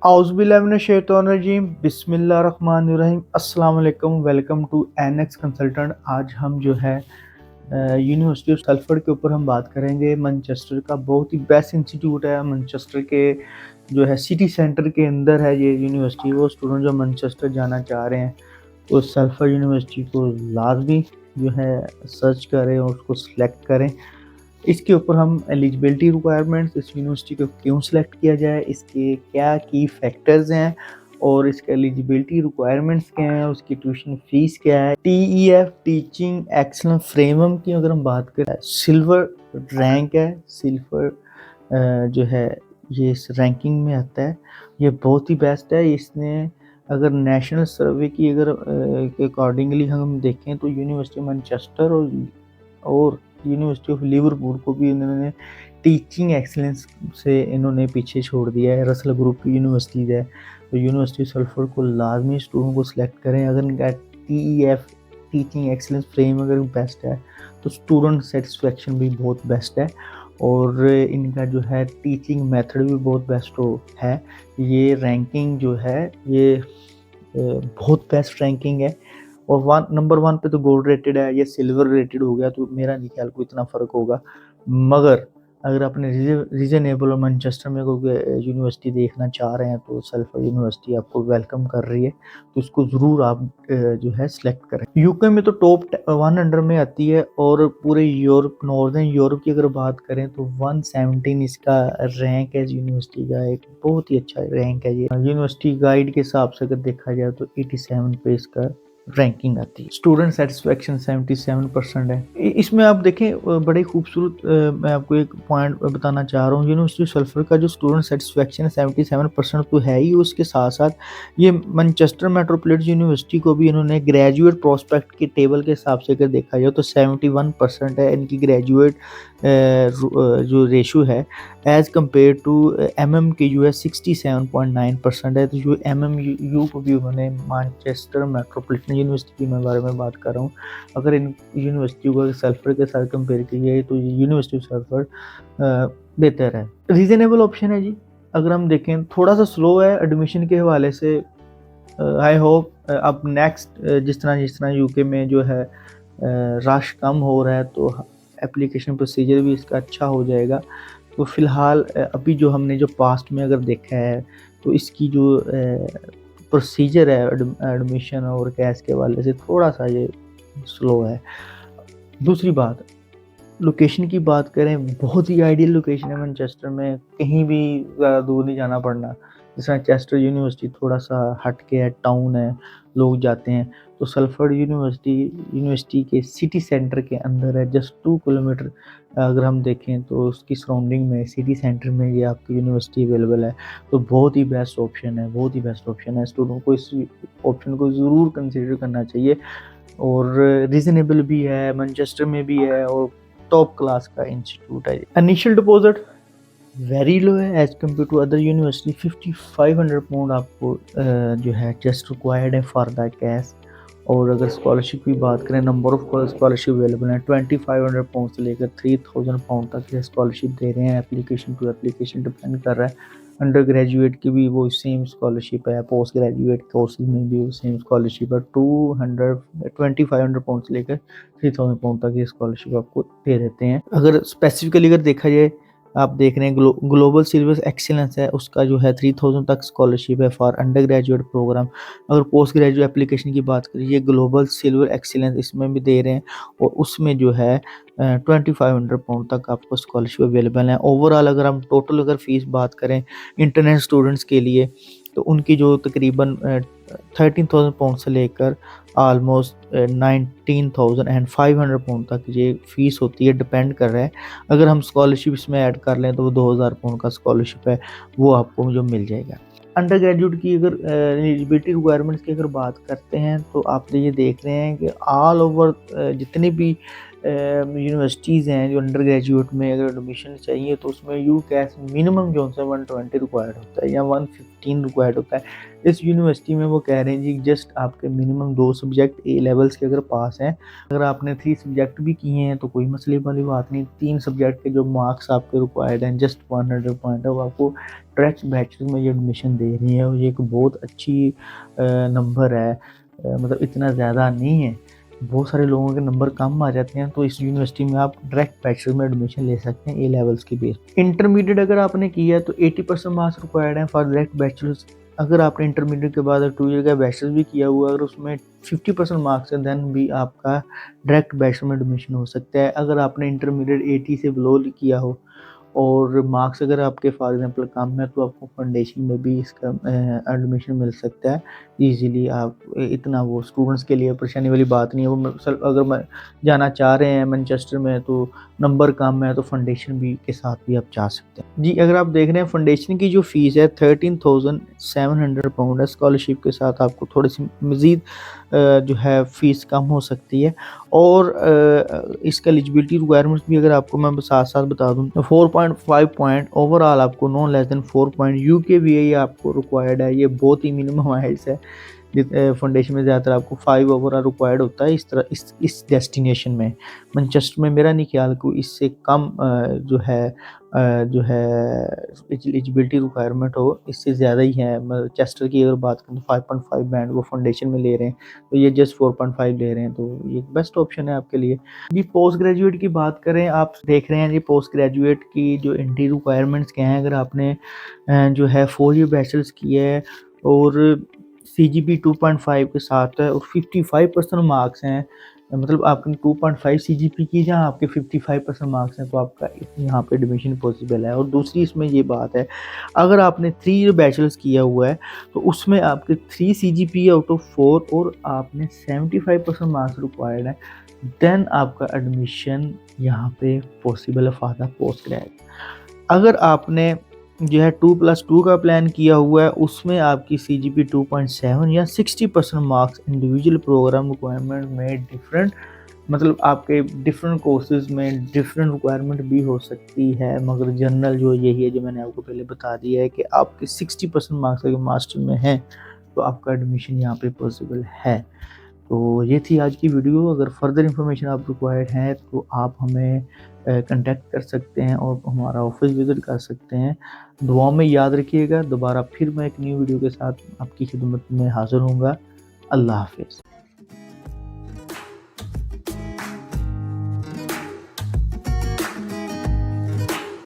औज़ुबिल्लाहिमिनश्शैतानिर्रजीम बिस्मिल्लाहिर्रहमानिर्रहीम अस्सलाम वालेकुम। Welcome to NX consultant. आज हम जो है यूनिवर्सिटी ऑफ सल्फर के ऊपर हम बात करेंगे। मैनचेस्टर का बहुत ही बेस्ट इंस्टीट्यूट है। मैनचेस्टर के जो है सिटी सेंटर के अंदर है ये यूनिवर्सिटी। वो स्टूडेंट जो मैनचेस्टर जाना चाह रहे हैं वो सल्फर यूनिवर्सिटी को लाजमी जो है सर्च करें और उसको सिलेक्ट करें। इसके ऊपर हम एलिजिबिलिटी रिक्वायरमेंट्स, इस यूनिवर्सिटी को क्यों सिलेक्ट किया जाए, इसके क्या की फैक्टर्स हैं और इसके एलिजिबिलिटी रिक्वायरमेंट्स क्या हैं, उसकी ट्यूशन फीस क्या है। टीईएफ टीचिंग एक्सलेंस फ्रेमवर्क की अगर हम बात करें, सिल्वर रैंक है। सिल्वर जो है ये इस रैंकिंग में आता है। ये बहुत ही बेस्ट है। इसने अगर नेशनल सर्वे की अगर अकॉर्डिंगली हम देखें तो यूनिवर्सिटी मैनचेस्टर और यूनिवर्सिटी ऑफ लिवरपूल को भी इन्होंने टीचिंग एक्सीलेंस से इन्होंने पीछे छोड़ दिया है। रसल ग्रुप की यूनिवर्सिटीज़ है तो यूनिवर्सिटी सल्फर को लाजमी स्टूडेंट को सिलेक्ट करें। अगर इनका टीईएफ टीचिंग एक्सीलेंस फ्रेम अगर बेस्ट है तो स्टूडेंट सेटिस्फेक्शन भी बहुत बेस्ट है और इनका जो है टीचिंग मेथड भी बहुत बेस्ट है। ये रैंकिंग जो है ये बहुत बेस्ट रैंकिंग है और नंबर 1 पे तो गोल्ड रेटेड है। ये सिल्वर रेटेड हो गया तो मेरा नहीं ख्याल कोई इतना फ़र्क होगा। मगर अगर अपने रीजनेबल और मैनचेस्टर में कोई यूनिवर्सिटी देखना चाह रहे हैं तो सल्फर यूनिवर्सिटी आपको वेलकम कर रही है, तो इसको ज़रूर आप जो है सिलेक्ट करें। यूके में तो टॉप 100 में आती है और पूरे यूरोप, नॉर्दर्न यूरोप की अगर बात करें तो 117 इसका रैंक है यूनिवर्सिटी का। एक बहुत ही अच्छा रैंक है ये। यूनिवर्सिटी गाइड के हिसाब से अगर देखा जाए तो 87 पे इसका रैंकिंग आती है। स्टूडेंट सेटिस्फेक्शन 77% है। इसमें आप देखें बड़े खूबसूरत मैं आपको एक पॉइंट बताना चाह रहा हूँ। यूनिवर्सिटी सल्फर का जो स्टूडेंट सेटिस्फेक्शन 77% तो है ही, उसके साथ साथ ये मैनचेस्टर मेट्रोपॉलिटन यूनिवर्सिटी को भी इन्होंने ग्रेजुएट प्रोस्पेक्ट के टेबल के हिसाब से अगर देखा जाए तो 71% है इनकी ग्रेजुएट जो रेशो है एज़ कम्पेयर टू MM के जो है 67.9% है। तो जो MMU को भी उन्होंने मैनचेस्टर मेट्रोपॉलिटन यूनिवर्सिटी के बारे में बात कर रहा हूँ। अगर इन यूनिवर्सिटी को सल्फर के साथ कंपेयर किया जाए तो यूनिवर्सिटी सल्फर बेहतर है। रीजनेबल ऑप्शन है जी। अगर हम देखें थोड़ा सा स्लो है एडमिशन के हवाले से। आई होप अब नेक्स्ट जिस तरह यूके में जो है रश कम हो रहा है तो एप्लीकेशन प्रोसीजर भी इसका अच्छा हो जाएगा। तो फ़िलहाल अभी जो हमने जो पास्ट में अगर देखा है तो इसकी जो प्रोसीजर है एडमिशन और कैश के हवाले से थोड़ा सा ये स्लो है। दूसरी बात, लोकेशन की बात करें, बहुत ही आइडियल लोकेशन है मैनचेस्टर में। कहीं भी ज़्यादा दूर नहीं जाना पड़ना। जैसे चेस्टर यूनिवर्सिटी थोड़ा सा हट के है, टाउन है, लोग जाते हैं। तो सल्फर यूनिवर्सिटी के सिटी सेंटर के अंदर है, जस्ट 2 किलोमीटर अगर हम देखें तो उसकी सराउंडिंग में सिटी सेंटर में ये आपकी यूनिवर्सिटी अवेलेबल है। तो बहुत ही बेस्ट ऑप्शन है, बहुत ही बेस्ट ऑप्शन है। स्टूडेंट को इस ऑप्शन को ज़रूर कंसिडर करना चाहिए और रीज़नेबल भी है, मैनचेस्टर में भी है और टॉप क्लास का इंस्टीट्यूट है। इनिशियल डिपॉजिट वेरी लो है as compare to other university. 5500 pound आपको जो है जस्ट रिक्वायर्ड है फॉर द कैश। और अगर स्कॉलरशिप की बात करें, नंबर ऑफ स्कॉलरशिप अवेलेबल है। 2500 पाउंड से लेकर 3000 पाउंड तक ये स्कॉलरशिप दे रहे हैं। एप्लीकेशन टू एप्लीकेशन डिपेंड कर रहा है। अंडर ग्रेजुएट की भी वो सेम स्कॉलरशिप है, पोस्ट ग्रेजुएट कोर्सेज में भी वो सेम स्कॉलरशिप है। 2500 पाउंड से लेकर 3000 पाउंड तक ये स्कॉलरशिप आपको दे देते हैं। अगर स्पेसिफिकली अगर देखा जाए, आप देख रहे हैं ग्लोबल सिल्वर एक्सीलेंस है, उसका जो है 3000 तक स्कॉलरशिप है फॉर अंडर ग्रेजुएट प्रोग्राम। अगर पोस्ट ग्रेजुएट एप्लीकेशन की बात करें, ये ग्लोबल सिल्वर एक्सीलेंस इसमें भी दे रहे हैं और उसमें जो है 2500 पाउंड तक आपको स्कॉलरशिप अवेलेबल है। ओवरऑल अगर हम टोटल अगर फीस बात करें इंटरनेशनल स्टूडेंट्स के लिए तो उनकी जो तकरीबन 13,000 पाउंड से लेकर आलमोस्ट 19,500 पाउंड तक ये फ़ीस होती है, डिपेंड कर रहा है। अगर हम स्कॉलरशिप इसमें ऐड कर लें तो वो 2000 पाउंड का स्कॉलरशिप है वो आपको जो मिल जाएगा। अंडर ग्रेजुएट की अगर एलिजिबिलिटी रिक्वायरमेंट्स की अगर बात करते हैं तो आप ये देख रहे हैं कि ऑल ओवर जितने भी यूनिवर्सिटीज़ हैं जो अंडर ग्रेजुएट में अगर एडमिशन चाहिए तो उसमें यू कैस मिनिमम जो है 120 रिक्वायर्ड होता है या 115 रिक्वायर्ड होता है। इस यूनिवर्सिटी में वो कह रहे हैं जी जस्ट आपके मिनिमम 2 सब्जेक्ट ए लेवल्स के अगर पास हैं, अगर आपने 3 सब्जेक्ट भी किए हैं तो कोई मसले वाली बात नहीं। 3 सब्जेक्ट के जो मार्क्स आपके रिक्वायर्ड हैं जस्ट 100 पॉइंट है, आपको डायरेक्ट बैचलर में ये एडमिशन दे रही है और ये एक बहुत अच्छी नंबर है। मतलब इतना ज़्यादा नहीं है, बहुत सारे लोगों के नंबर कम आ जाते हैं, तो इस यूनिवर्सिटी में आप डायरेक्ट बैचलर में एडमिशन ले सकते हैं ए लेवल्स के बेस। इंटरमीडिएट अगर आपने किया है तो 80% मार्क्स रिक्वायर्ड हैं फॉर डायरेक्ट बैचलर्स। अगर आपने इंटरमीडिएट के बाद 2 ईयर का बैचलर भी किया हुआ अगर उसमें 50% मार्क्स है देन भी आपका डायरेक्ट बैचलर में एडमिशन हो सकता है। अगर आपने इंटरमीडिएट 80 से बिलो किया हो और मार्क्स अगर आपके फॉर एग्जांपल कम है तो आपको फाउंडेशन में भी इसका एडमिशन मिल सकता है ईज़िली। आप इतना वो स्टूडेंट्स के लिए परेशानी वाली बात नहीं है। वो अगर मैं जाना चाह रहे हैं मैनचेस्टर में तो नंबर कम है तो फाउंडेशन भी के साथ भी आप जा सकते हैं। जी अगर आप देख रहे हैं फाउंडेशन की जो फ़ीस है 13,700 पाउंड है। स्कॉलरशिप के साथ आपको थोड़ी सी मज़ीद जो है फ़ीस कम हो सकती है और इसका एलिजिबिलिटी रिक्वायरमेंट्स भी अगर आपको मैं साथ-साथ बता दूँ तो 4.5 पॉइंट ओवरऑल आपको नो लेस देन 4 पॉइंट यूकेवीए आपको रिक्वायर्ड है। ये बहुत ही मिनिमम हाइट्स है। फाउंडेशन में ज़्यादातर आपको 5 ओवरऑल रिक्वायर्ड होता है इस तरह इस डेस्टिनेशन में। मैनचेस्टर में मेरा नहीं ख्याल को इससे कम जो है एलिजिबिलिटी रिक्वायरमेंट हो, इससे ज़्यादा ही है। मैनचेस्टर की अगर बात करें तो 5.5 बैंड वो फाउंडेशन में ले रहे हैं, तो ये जस्ट 4.5 ले रहे हैं, तो ये बेस्ट ऑप्शन है आपके लिए। जी पोस्ट ग्रेजुएट की बात करें, आप देख रहे हैं जी पोस्ट ग्रेजुएट की जो एंट्री रिक्वायरमेंट्स क्या हैं। अगर आपने जो है 4 ईयर बैचलर्स किया है और सीजीपी 2.5 के साथ है और 55% मार्क्स हैं, मतलब आपने 2.5 सीजीपी की जहाँ आपके 55% मार्क्स हैं तो आपका यहाँ पे एडमिशन पॉसिबल है। और दूसरी इसमें ये बात है, अगर आपने 3 ईयर बैचलर्स किया हुआ है तो उसमें आपके 3 सीजीपी आउट ऑफ 4 और आपने 75% मार्क्स रिक्वायर्ड है, देन आपका एडमिशन यहाँ पे पॉसिबल है फॉर द पोस्ट ग्रेड। अगर आपने जो है 2+2 का प्लान किया हुआ है उसमें आपकी सीजीपी 2.7 या 60% मार्क्स इंडिविजुअल प्रोग्राम रिक्वायरमेंट में डिफरेंट, मतलब आपके डिफरेंट कोर्सेज में डिफरेंट रिक्वायरमेंट भी हो सकती है, मगर जनरल जो यही है जो मैंने आपको पहले बता दिया है कि आपके 60% मार्क्स अगर मास्टर में हैं तो आपका एडमिशन यहाँ पे पॉसिबल है। तो ये थी आज की वीडियो। अगर फर्दर इन्फॉर्मेशन आप रिक्वायर्ड है तो आप हमें कांटेक्ट कर सकते हैं और हमारा ऑफिस विजिट कर सकते हैं। दुआओं में याद रखिएगा। दोबारा फिर मैं एक न्यू वीडियो के साथ आपकी खिदमत में हाज़िर होऊंगा। अल्लाह हाफ़िज़।